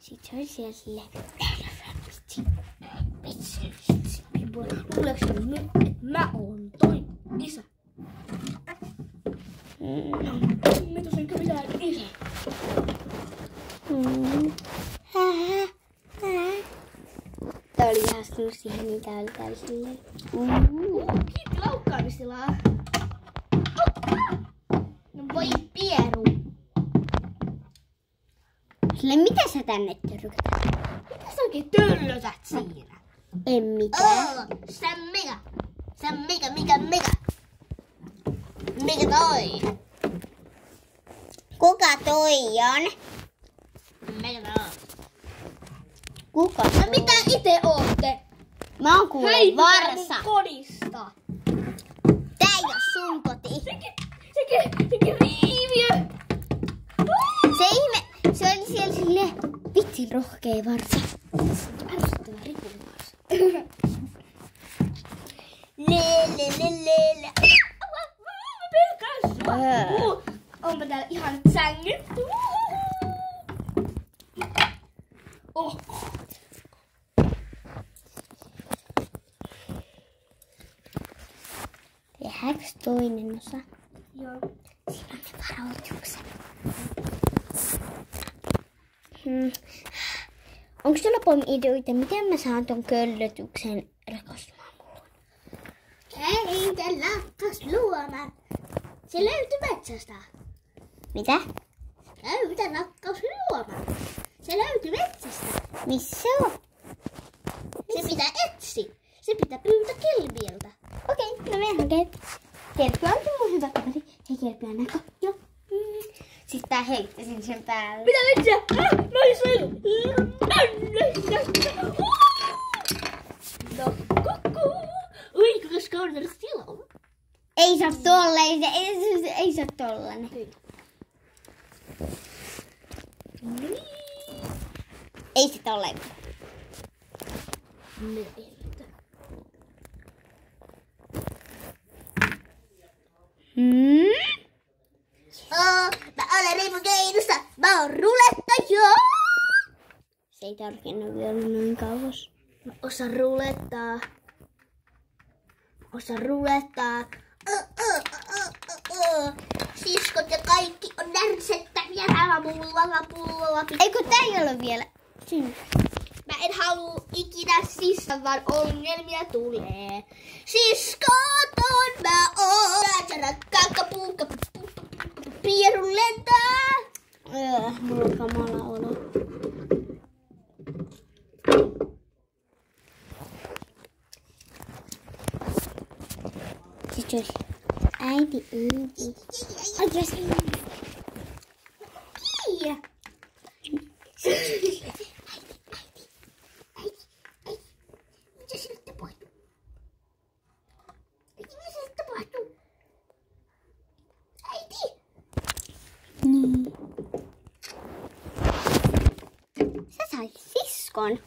Sitten se oli siellä silleen, luuleeko se nyt, että mä oon toi isä? Mä tosiaanko mitään isä? Tää oli ihastunut siihen, mitä oli täällä silleen. Kiitti laukkaamistilaa. No voi pieru. Sille mitä sä tänne törkytät? Mitä sä oikein töllötät siinä? En mitään. Se on mikä. Mikä toi? Kuka toi on? Mikä toi? Kuka No toi? mitä ite ootte? Mä oon kuullut Heittäkää varsa. mun kodista. Tää ei oo sun koti. Sekin riiviö. Se ihme, se oli siellä silleen vitsin rohkea varsa. Ärsyttävä ripun kanssa. Le. Mä pelkään sua. Onpa täällä ihan sängyt. Oh. Tehdäänkö toinen osa? Joo. Siinä on ne varoitukset. Onko sulla ideoita, miten mä saan ton köllötyksen rakastumaan muuhun? Ei, tää lakkas luoma. Se löytyi metsästä. Mitä? Löytä lakkaus luoma. Se löytyi metsästä. Missä on? Se pitää etsiä. Se pitää pyytää kelpieltä. Okei, no me hakeet. Kelppi onkin mun hyvä kaveri. Hei, Kelppi on aika. Joo. Sitten tää heittäisin sen päälle. Mitä metsä? Mä olin suojellut. No, kukkuu. Ui, kuinka kaunis tila on. Ei saa tolleen, ei saa tollanen. Ei se tolleen. Mä olen Reimon keinussa. Mä oon rulettaja. Se ei tarkennut vielä noin kauas. Mä osaan rulettaa. Siskot ja kaikki on närsettäviä. Täällä mulla pullolla. Eikö tää ei ole vielä? Mä en halua ikinä sissaa, vaan ongelmia tulee. Siskoton mä oon. Kakkapuukka. Pierun lentää. Mulla on kamala olo. Sitten olisi äiti. Ai jos ei. Kiia. Mitä sille tapahtuu? Mitä sille tapahtuu? Äiti! Niin. Sä sait siskon.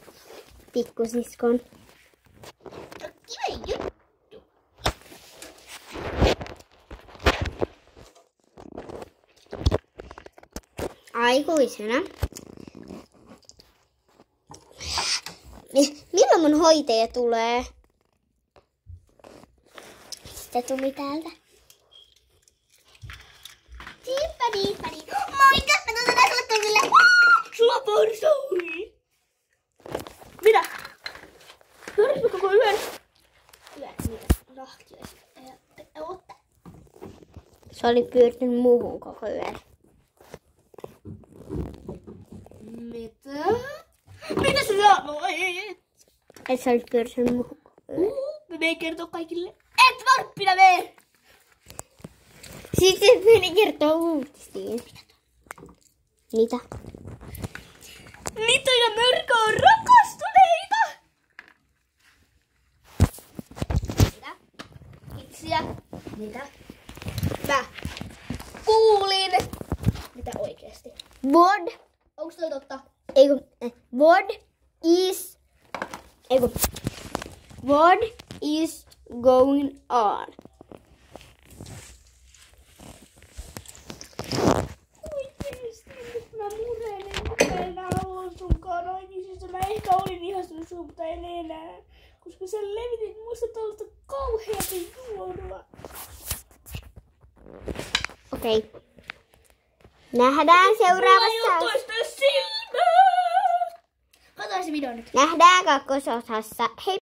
Pikkusiskon. Kiva juttu. Aikuisena. Milloin mun hoitaja tulee? Sitten tuli täältä. Diippadi. Moikka! Mä tulen tänään sulle tunnille. Sulla on porsaui. Mitä? Pyöritkö koko yön? Mitä? Rahtiaisia. Otta. Se oli pyörtynyt muuhun koko yön. Mitä? Mitä sä sanoit? Et se oli pyörtynyt muuhun koko yön. Me ei kertoa kaikille. Et varppina mee! Sitten se meni kertoa uutisiin. Mitä? Mito ja Mörkö on rakastuneita! Mitä? Kitsiä. Mitä? Mä kuulin. Mitä oikeesti? What? Onks toi totta? What is going on? Oikeesti, nyt mä murenen, kun mä enää halua sun kanssa. sulta enää. Koska sä levitit musta tuolta kauheasti juodua. Okei. Nähdään seuraavassa. Toista silmää! Kato se video nyt. Nähdään kakkososassa. Hei!